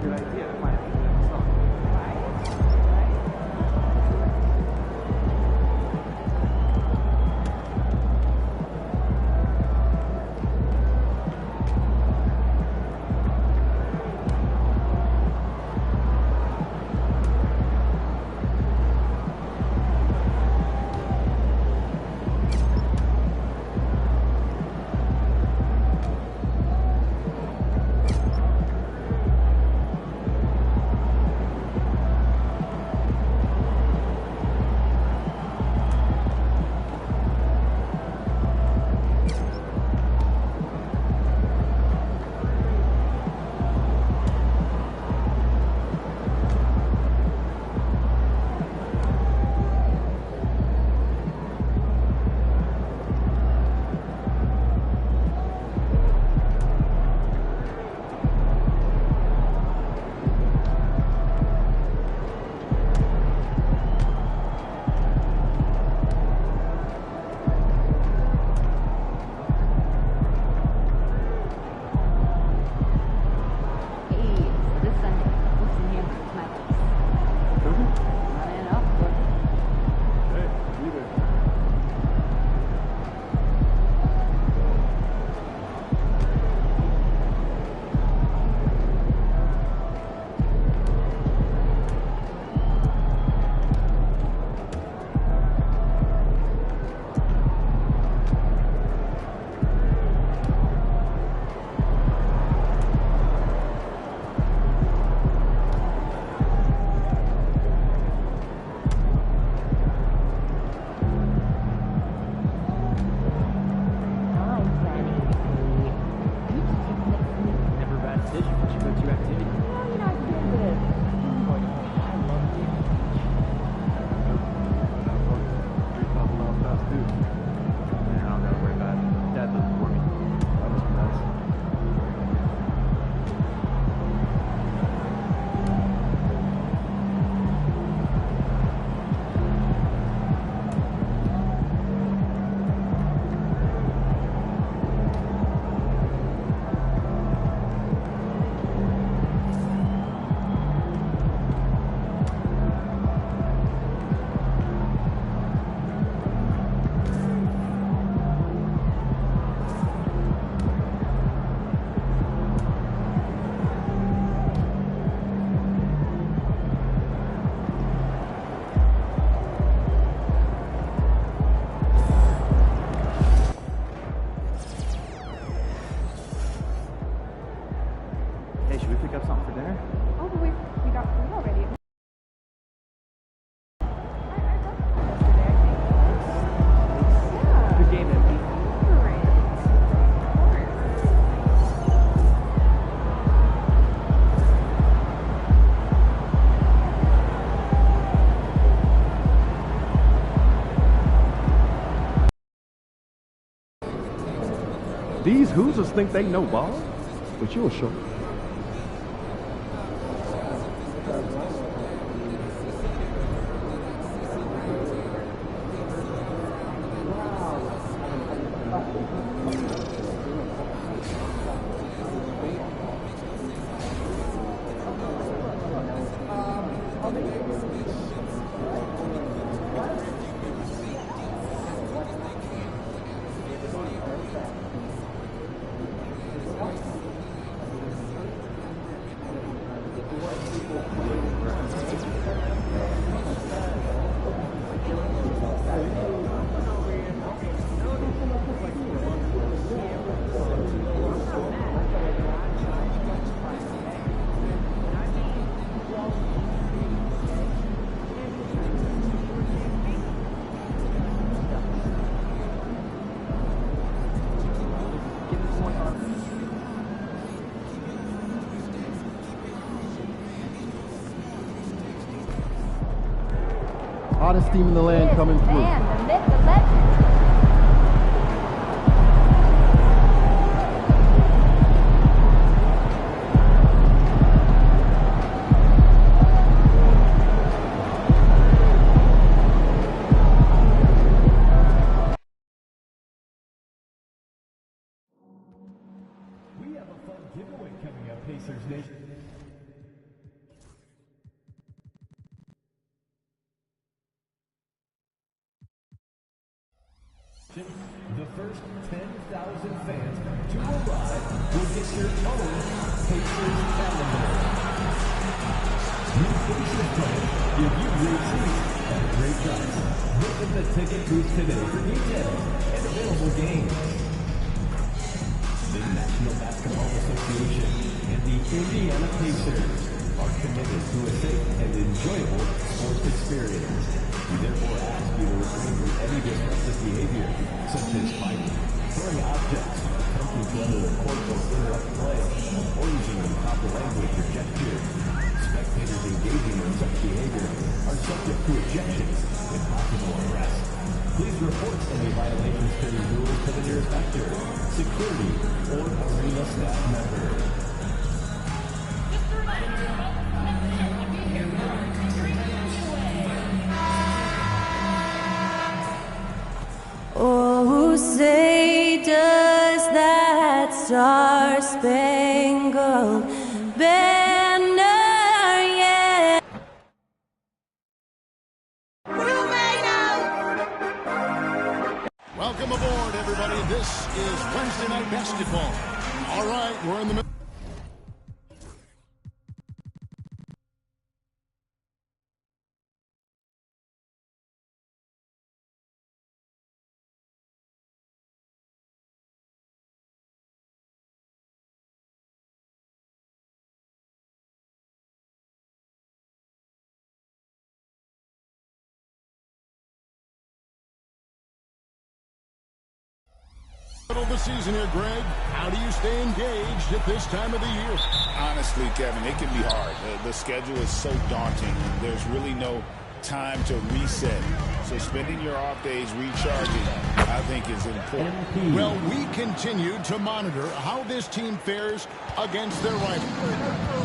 good idea to find out that song. Hey, should we pick up something for dinner? Oh, but we got food already. Good game, MP. These Hoosiers think they know ball, but you'll show. Hottest team in the land coming through. Man, the myth, the legend. We have a fun giveaway coming up, Pacers Nation. first 10,000 fans to arrive will get their own Pacers calendar. New Pacers fans give you great seats at a great price. Visit the ticket booth today for details and available games. The National Basketball Association and the Indiana Pacers are committed to a safe and enjoyable sports experience. We therefore ask you to refrain from any disruptive behavior, such as fighting, throwing objects, attempting to enter the court or interrupt play, or using improper language or gestures. Spectators engaging in such behavior are subject to ejections and possible arrest. Please report any violations to these rules to the nearest actor, security, or arena staff member. Oh, say does that star-spangled banner yet? Welcome aboard, everybody. This is Wednesday Night Basketball. All right, we're in the middle. Of the season here, Greg. How do you stay engaged at this time of the year? Honestly, Kevin, it can be hard. The schedule is so daunting. There's really no time to reset. So spending your off days recharging, I think, is important. Well, we continue to monitor how this team fares against their rival.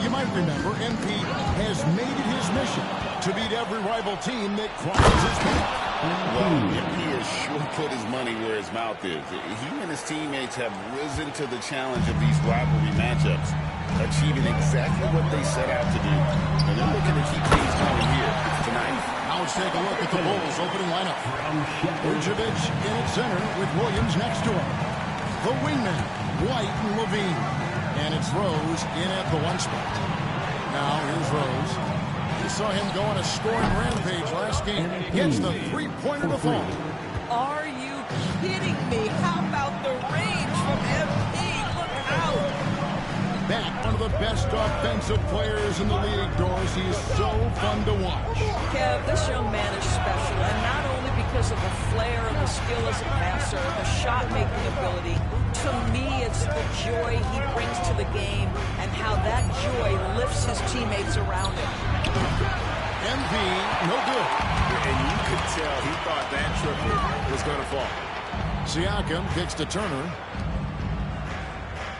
You might remember MP has made it his mission to beat every rival team that crosses his path. Well, MP has sure put his money where his mouth is. He and his teammates have risen to the challenge of these rivalry matchups, achieving exactly what they set out to do. And they're looking to keep things going here tonight. Now let's take a look at the Bulls opening lineup. Vucevic in at center with Williams next to him. The wingman, White and Levine. And it's Rose in at the one spot. Now here's Rose. You saw him go on a scoring rampage last game. Gets the three-pointer to fall. Are you kidding me? How about the range from MP? Look out! Back, one of the best offensive players in the league, Doris. He is so fun to watch. Kev, this young man is special, and not only because of the flair and the skill as a passer, the shot-making ability. To me, it's the joy he brings to the game and how that joy lifts his teammates around him. MP, no good. And you could tell he thought that triple was going to fall. Siakam kicks to Turner.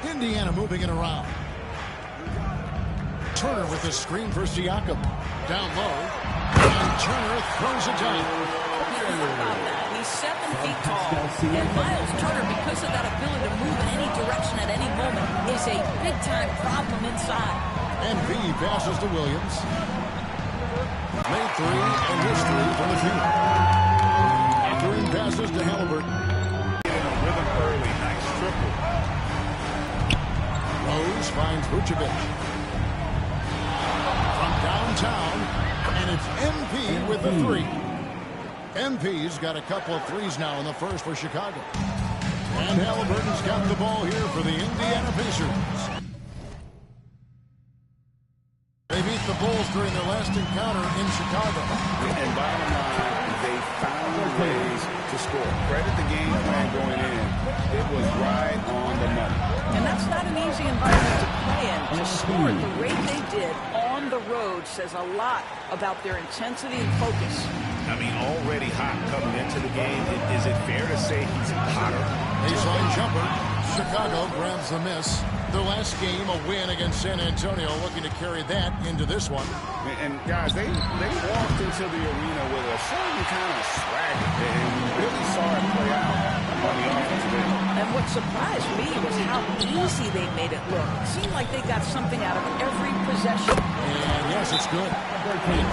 Indiana moving it around. Turner with the screen for Siakam. Down low. And Turner throws it down. He's 7 feet tall. And Miles Turner, because of that ability to move in any direction at any moment, is a big-time problem inside. MP passes to Williams. Made three, and his three from the field. Green passes to Halliburton. In a rhythm early. Nice triple. Rose finds Vucevic. From downtown, and it's MP with the three. MP's got a couple of threes now in the first for Chicago. And Halliburton's got the ball here for the Indiana Pacers. They beat the Bulls during their last encounter in Chicago. And bottom line, they found ways to score. Credit the game plan going in. It was right on the money. And that's not an easy environment to play in. To score at the rate they did on the road says a lot about their intensity and focus. I mean, already hot coming into the game. Is it fair to say he's hotter? Baseline jumper. Chicago grabs the miss. Their last game, a win against San Antonio, looking to carry that into this one. And guys, they walked into the arena with a certain kind of swagger, and we really saw it play out on the offensive end. And what surprised me was how easy they made it look. It seemed like they got something out of every possession. And pass. It's good. 8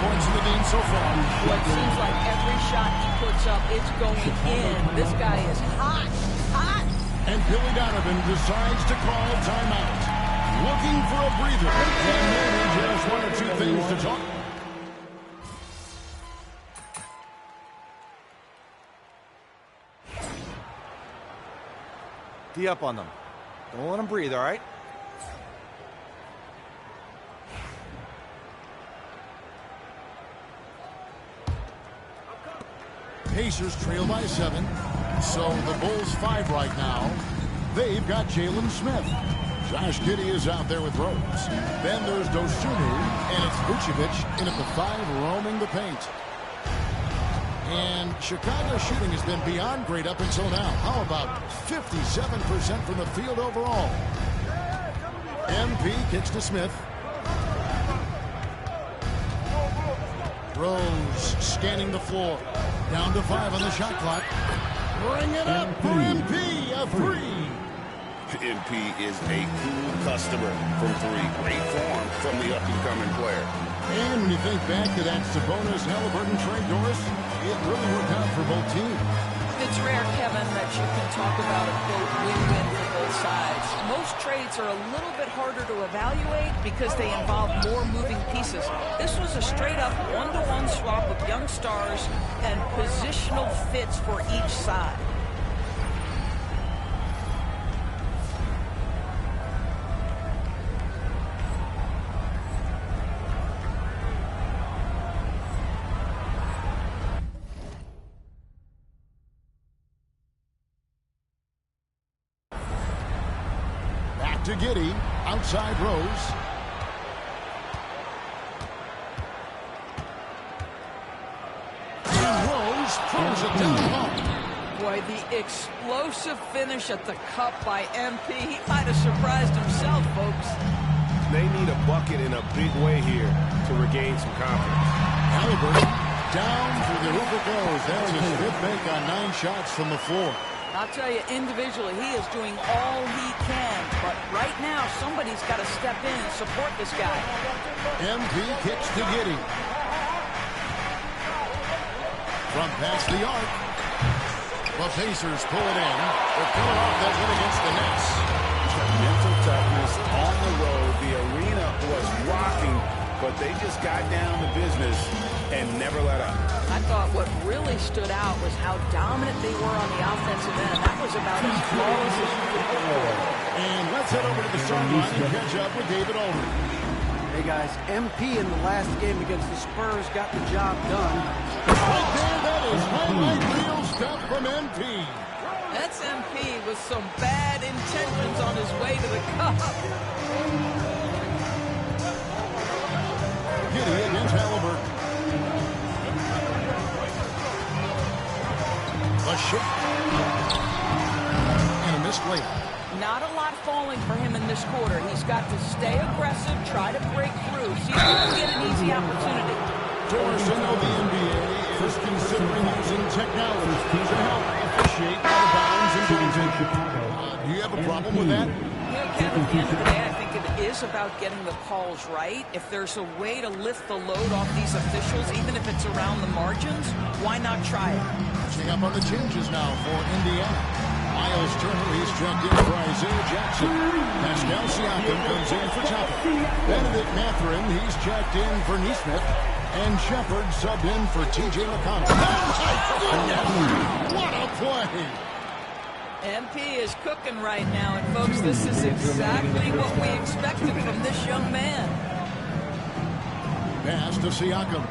points in the game so far. Well, it seems like every shot he puts up, it's going in. This guy is hot, hot. And Billy Donovan decides to call timeout. Looking for a breather. And maybe just 1 or 2 things to talk. Tee up on them. Don't let them breathe, all right? Pacers trail by 7. So the Bulls 5 right now. They've got Jalen Smith. Josh Giddey is out there with Rose. Then there's Dosunmu, and it's Vucevic in at the 5 roaming the paint. And Chicago's shooting has been beyond great up until now. How about 57% from the field overall? MP kicks to Smith. Rose scanning the floor. Down to 5 on the shot clock. Bring it up for MP. A 3. MP is a cool customer from 3. Great form from the up-and-coming player. And when you think back to that Sabonis, Halliburton trade, Doris, it really worked out for both teams. It's rare, Kevin, that you can talk about a, quote, win-win for both sides. Most trades are a little bit harder to evaluate because they involve more moving pieces. This was a straight-up one-to-one swap of young stars and positional fits for each side. To Giddey, outside Rose. And Rose throws it down low. Boy, the explosive finish at the cup by MP. He might have surprised himself, folks. They need a bucket in a big way here to regain some confidence. Halliburton down through the hoop it goes. That's his 5th make on 9 shots from the floor. I'll tell you, individually, he is doing all he can. But right now, somebody's got to step in and support this guy. MP kicks to Giddey. From past the arc. The Pacers pull it in. They're coming off that win against the Nets. Mental toughness on the road. The arena was rocking, but they just got down to business and never let up. I thought what really stood out was how dominant they were on the offensive end. That was about as flawless as you could hope for. And let's head over to the sideline and catch up with David Aldridge. Hey guys, MP in the last game against the Spurs got the job done. Right there, that is highlight reel stuff from MP. That's MP with some bad intentions on his way to the cup. Giddey against Halliburton. A shot. And a missed layup. Not a lot falling for him in this quarter. He's got to stay aggressive, try to break through, see if he can get an easy opportunity. Doris, you know the NBA is considering using technology to help officiate out of bounds and do you have a problem with that? You know, Kevin, at the end of the day, I think it is about getting the calls right. If there's a way to lift the load off these officials, even if it's around the margins, why not try it? Catching up on the changes now for Indiana. Miles Turner, he's checked in for Isaiah Jackson. Pascal Siakam comes in for Chopper. Benedict Mathurin, he's checked in for Nesmith. And Shepard subbed in for T.J. McConnell. What a play! MP is cooking right now, and folks, this is exactly what we expected from this young man. Pass to Siakam.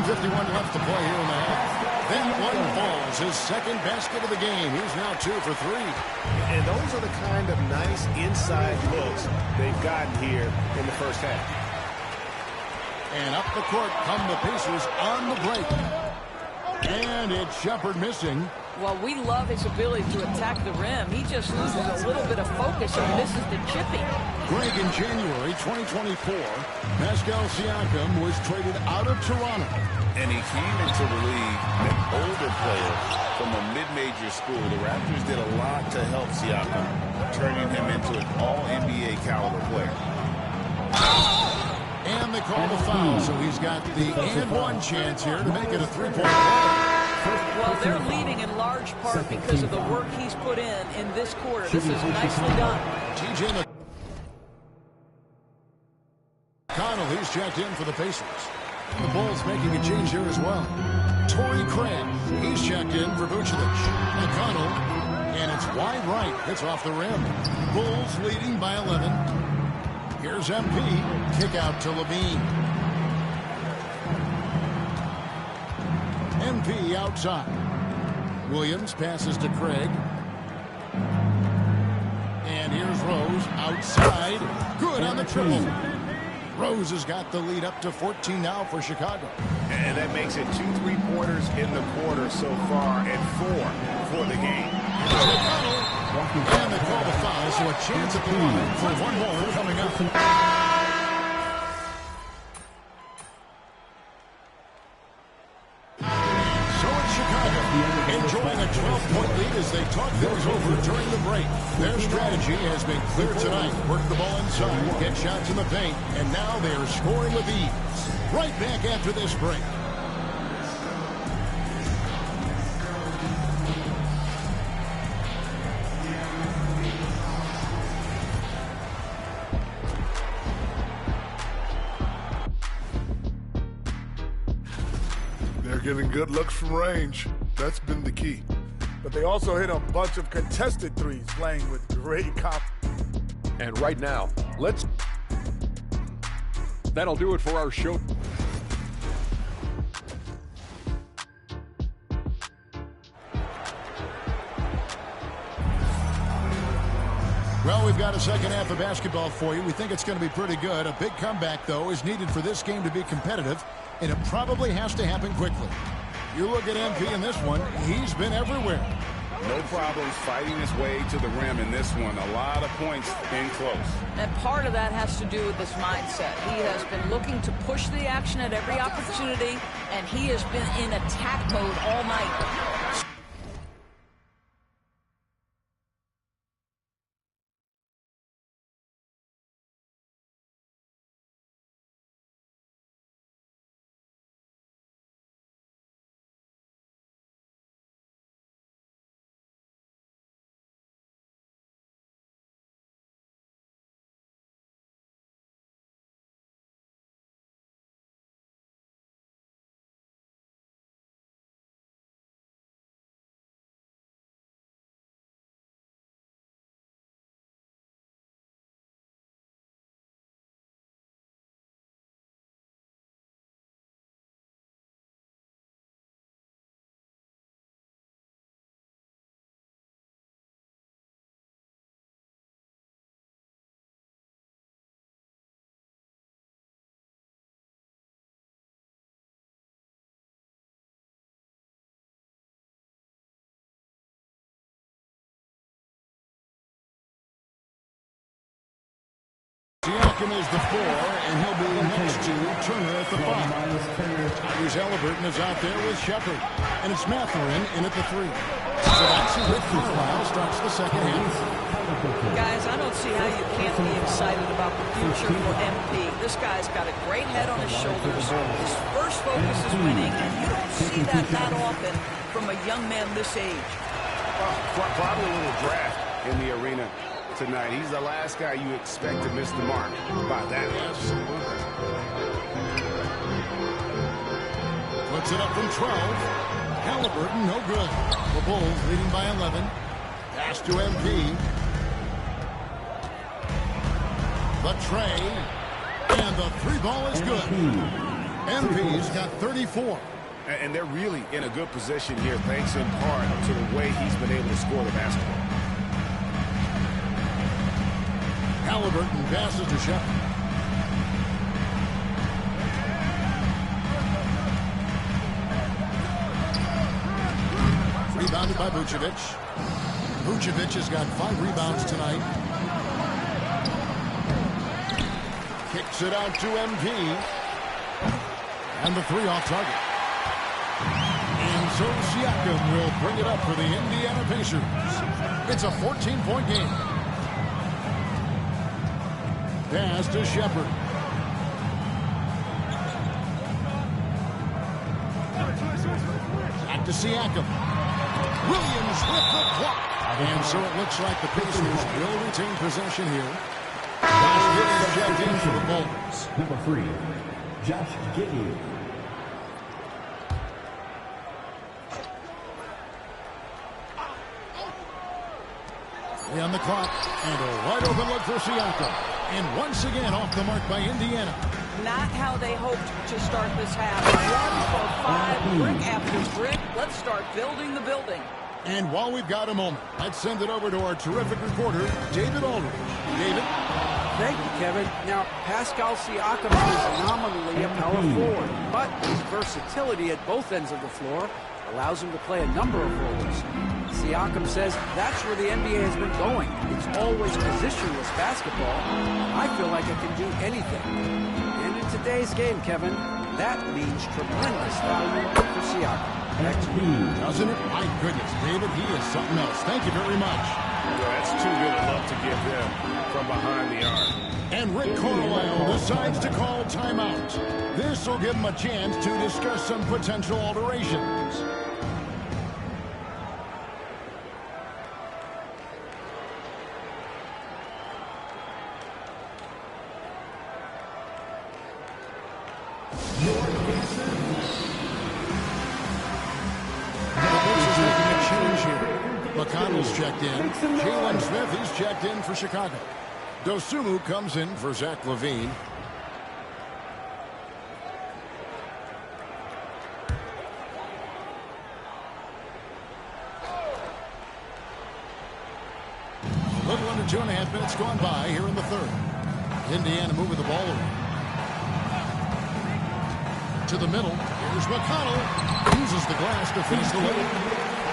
1:51 left to play here in the half. Then one falls, his 2nd basket of the game. He's now 2 for 3. And those are the kind of nice inside looks they've gotten here in the first half. And up the court come the Pacers on the break. And it's Shepard missing. Well, we love his ability to attack the rim. He just loses a little bit of focus and misses the chipping. Greg, in January 2024, Pascal Siakam was traded out of Toronto. And he came into the league an older player from a mid-major school. The Raptors did a lot to help Siakam, turning him into an all-NBA player. And they call the foul, so he's got the and-one chance here to make it a three-point play. Well, they're leading in large part because of the work he's put in this quarter. This is nicely done. TJ McConnell, he's checked in for the Pacers. And the Bulls making a change here as well. Torrey Craig, he's checked in for Vucevic. McConnell, and it's wide right. It's off the rim. Bulls leading by 11. Here's MP. Kick out to Levine. MP outside. Williams passes to Craig. And here's Rose outside. Good on the triple. Rose has got the lead up to 14 now for Chicago. And that makes it 2 3-pointers in the quarter so far and 4 for the game. And they call the foul, so a chance at the line for one more coming up. So it's Chicago enjoying a 12-point lead as they talk things over during the break. Their strategy has been clear tonight. Work the ball inside, get shots in the paint, and now they are scoring with ease. Right back after this break. They're getting good looks from range. That's been the key. But they also hit a bunch of contested threes, playing with great confidence. And right now, that'll do it for our show. Well, we've got a second half of basketball for you. We think it's going to be pretty good. A big comeback, though, is needed for this game to be competitive, and it probably has to happen quickly. You look at MP in this one, he's been everywhere. No problems fighting his way to the rim in this one. A lot of points in close. And part of that has to do with this mindset. He has been looking to push the action at every opportunity, and he has been in attack mode all night. Siakam is the 4, and he'll be next to Turner at the 5. Here's Halliburton is out there with Shepard, and it's Mathurin in at the 3. So that's who Rick Carlisle starts the second half. Guys, I don't see how you can't be excited about the future for MP. This guy's got a great head on his shoulders. His first focus is winning, and you don't see that often from a young man this age. Probably a little draft in the arena tonight. He's the last guy you expect to miss the mark by that much. Puts it up from 12. Halliburton, no good. The Bulls leading by 11. Pass to MP. The tray. And the 3 ball is good. MP's got 34. And they're really in a good position here, thanks in part to the way he's been able to score the basketball. Halliburton passes to Shepard. Rebounded by Vucevic. Vucevic has got 5 rebounds tonight. Kicks it out to MP. And the 3 off target. And so Siakam will bring it up for the Indiana Pacers. It's a 14-point game. pass to Shepard. Back to Siakam. Williams with the clock. And so it looks like the Pacers will retain possession here. Josh Giddey checked in for the Bulls. Number 3, Josh Giddey. On the clock, and a wide open look for Siakam. And once again off the mark by Indiana. Not how they hoped to start this half. 1 for 5, brick after brick. Let's start building the building. And while we've got a moment, let's send it over to our terrific reporter, David Aldridge. David? Thank you, Kevin. Now, Pascal Siakam is nominally a power forward, but his versatility at both ends of the floor allows him to play a number of roles. Siakam says that's where the NBA has been going. It's always positionless basketball. I feel like I can do anything. And in today's game, Kevin, that means tremendous value for Siakam. Back to you. Doesn't it? My goodness, David, he is something else. Thank you very much. Yeah, that's too good a look to give them from behind the arc. And Rick Carlisle decides to call timeout. This will give him a chance to discuss some potential alterations. McConnell's checked in. Jalen Smith, he's checked in for Chicago. Dosunmu comes in for Zach LaVine. A little under 2.5 minutes gone by here in the third. Indiana moving the ball around. To the middle. Here's McConnell. Uses the glass to finish the lead.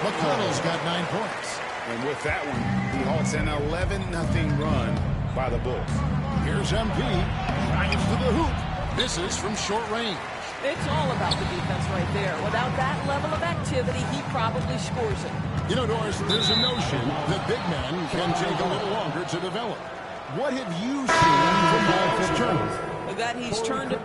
McConnell's got 9 points. And with that one, he halts an 11-0 run by the Bulls. Here's MP. Drives to the hoop. Misses from short range. It's all about the defense right there. Without that level of activity, he probably scores it. You know, Doris, there's a notion that big men can take a little longer to develop. What have you seen from Miles Turner? That he's turned it.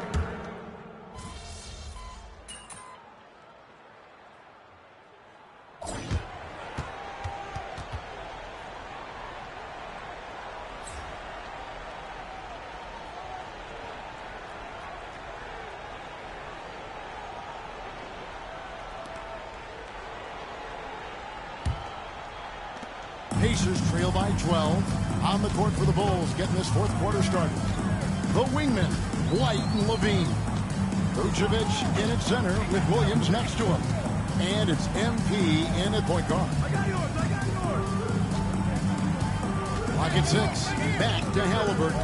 Pacers trail by 12. On the court for the Bulls, getting this fourth quarter started. The wingmen, White and LaVine. Vucevic in at center with Williams next to him. And it's MP in at point guard. I got yours. Clock at 6. Back to Halliburton.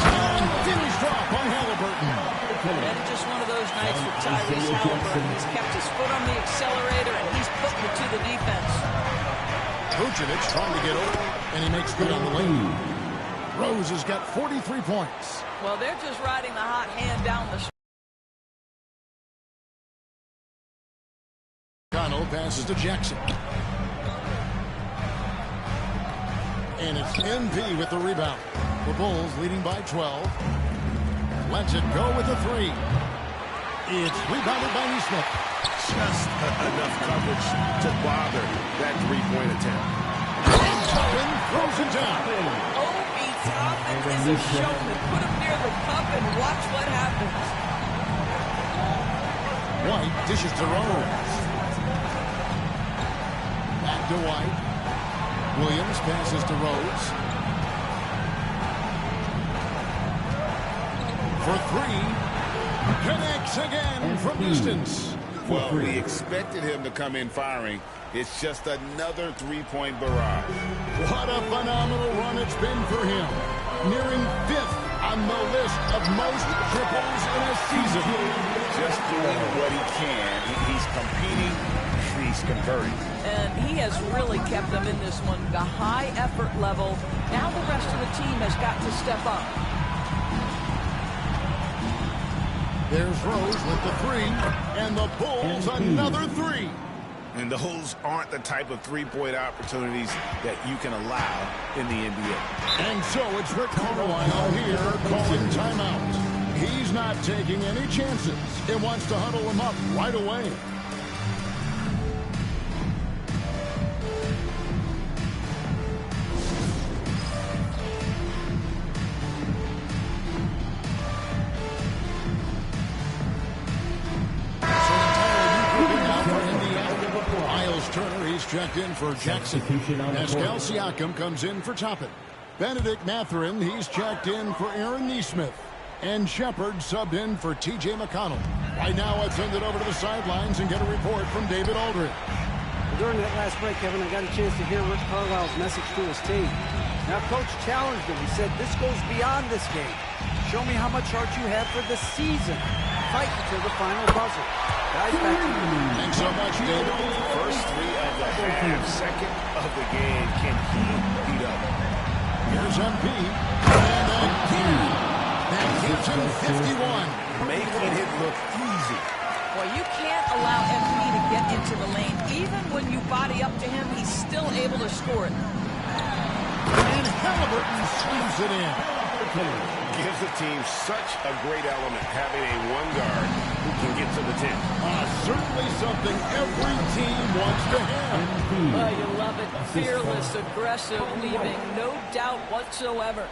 And finish drop on Halliburton. And just one of those nights for Tyrese Halliburton. He's kept his foot on the accelerator, and he's putting it to the defense. Vucevic trying to get over, and he makes good on the lane. Rose has got 43 points. Well, they're just riding the hot hand down the stretch. Connell passes to Jackson. And it's MP with the rebound. The Bulls leading by 12. Lets it go with a 3. It's rebounded by Nesmith. Just enough coverage to bother that three-point attempt. And Toppin throws it down. Obi Toppin is a showman. Put him near the cup and watch what happens. White dishes to Rose. Back to White. Williams passes to Rose. For 3. Connects again from distance. Well, we expected him to come in firing. It's just another three-point barrage. What a phenomenal run it's been for him. Nearing 5th on the list of most triples in a season. Just doing what he can. He's competing. He's converting. And he has really kept them in this one. The high effort level. Now the rest of the team has got to step up. There's Rose with the 3, and the Bulls another 3. And those aren't the type of three-point opportunities that you can allow in the NBA. And so it's Rick Carlisle here calling timeout. He's not taking any chances. He wants to huddle him up right away. Turner, he's checked in for Jackson. Pascal Siakam comes in for Toppin. Benedict Mathurin, he's checked in for Aaron Nesmith. And Shepard subbed in for T.J. McConnell. Right now, let's send it over to the sidelines and get a report from David Aldridge. During that last break, Kevin, I got a chance to hear Rick Carlisle's message to his team. Now, Coach challenged him. He said, this goes beyond this game. Show me how much heart you have for the season. Fight until the final buzzer. Guys, back to you. Thanks so much, David. First three of the half, second of the game. Can he beat up? Here's MP. And again. That gives him 51. Making it look easy. Well, you can't allow MP to get into the lane. Even when you body up to him, he's still able to score it. And Halliburton slams it in. Gives the team such a great element, having a one guard who can get to the 10. Certainly something every team wants to have. Oh, you love it. Fearless, aggressive, leaving no doubt whatsoever.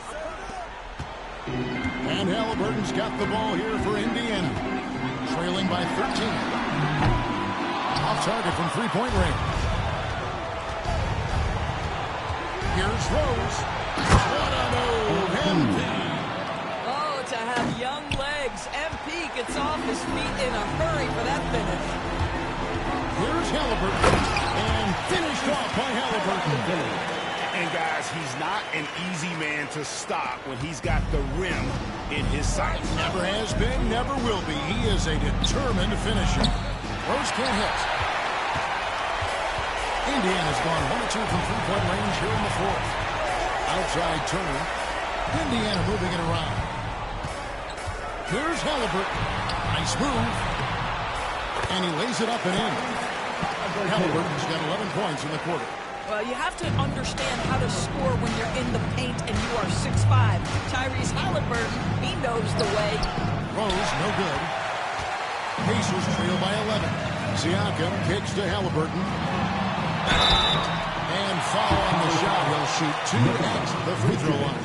And Halliburton's got the ball here for Indiana. Trailing by 13. Off target from three-point range. Here's Rose. What a move, MP. Oh, to have young legs. MP gets off his feet in a hurry for that finish. Here's Halliburton. And finished off by Halliburton. And guys, he's not an easy man to stop when he's got the rim in his sights. Never has been, never will be. He is a determined finisher. Rose can't hit. Indiana's gone 1-2 from three-point range here in the fourth. Outside Turner. Indiana moving it around. Here's Halliburton. Nice move. And he lays it up and in. Halliburton's got 11 points in the quarter. Well, you have to understand how to score when you're in the paint and you are 6'5". Tyrese Halliburton, he knows the way. Rose, no good. Pacers trail by 11. Siakam kicks to Halliburton. And foul on the shot. He'll shoot two at the free throw line.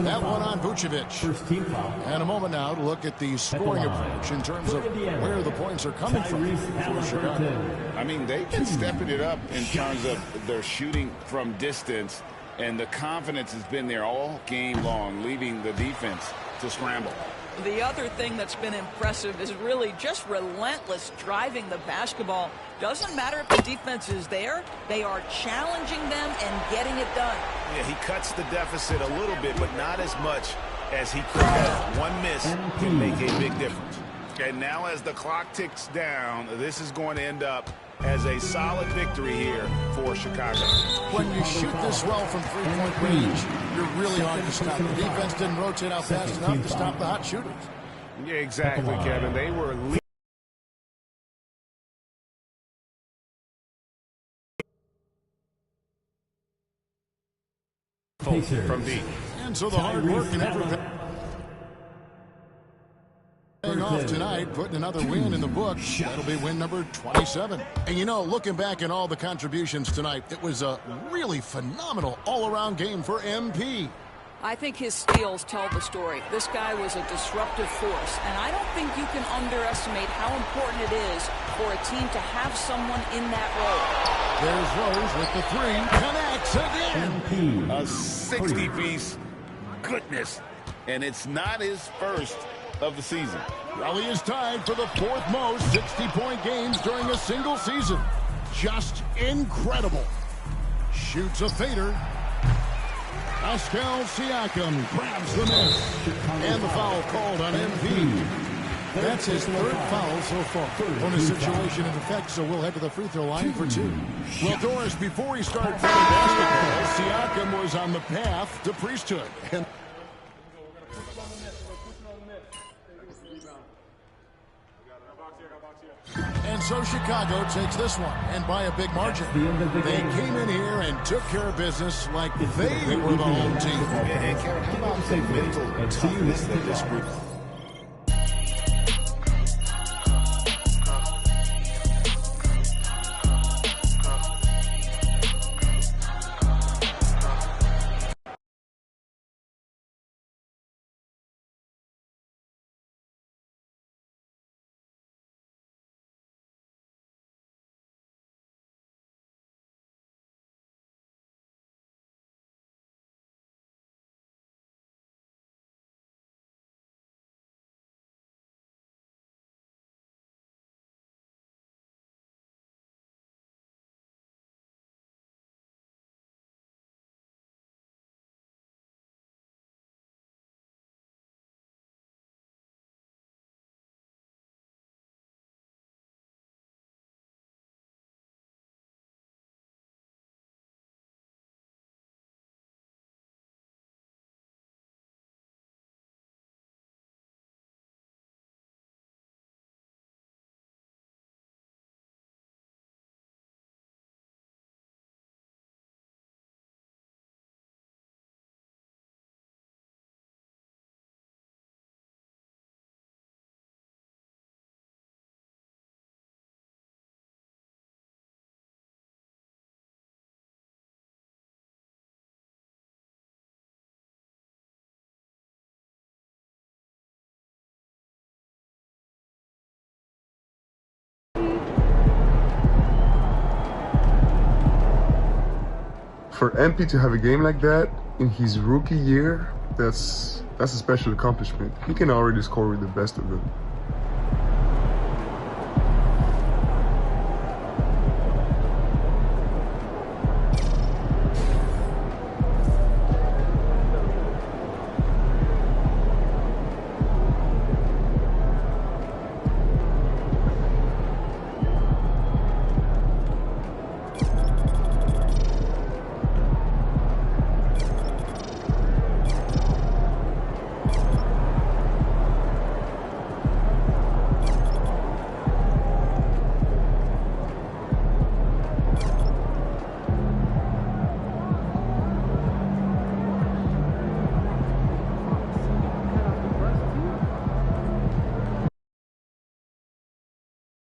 That one on Vucevic. First team foul. And a moment now to look at the scoring approach in terms of where the points are coming from for Chicago. I mean, they've been stepping it up in terms of their shooting from distance, and the confidence has been there all game long, leaving the defense to scramble. The other thing that's been impressive is really just relentless driving the basketball. Doesn't matter if the defense is there, they are challenging them and getting it done. Yeah, he cuts the deficit a little bit, but not as much as he could have. One miss can make a big difference. And now as the clock ticks down, this is going to end up as a solid victory here for Chicago. When you shoot this well from three-point range, you're really hard to stop. The defense didn't rotate out fast enough to stop the hot shooters. Yeah, exactly, Kevin. They were from deep. And so the hard work and effort paying off tonight, putting another win in the books. That'll be win number 27. And you know, looking back at all the contributions tonight, it was a really phenomenal all-around game for MP. I think his steals tell the story. This guy was a disruptive force, and I don't think you can underestimate how important it is for a team to have someone in that role. There's Rose with the three. Connects again. A 60-piece goodness. And it's not his first of the season. Raleigh is tied for the fourth most 60-point games during a single season. Just incredible. Shoots a fader. Pascal Siakam grabs the miss. And the foul called on MP. That's his third foul so far. Bonus situation in effect, so we'll head to the free throw line for two. Well, Doris, before he started playing basketball, Siakam was on the path to priesthood. And so Chicago takes this one, and by a big margin. They came in here and took care of business like they were the home team. And Kevin, how about the mental toughness that this group... For MP to have a game like that in his rookie year, that's a special accomplishment. He can already score with the best of them.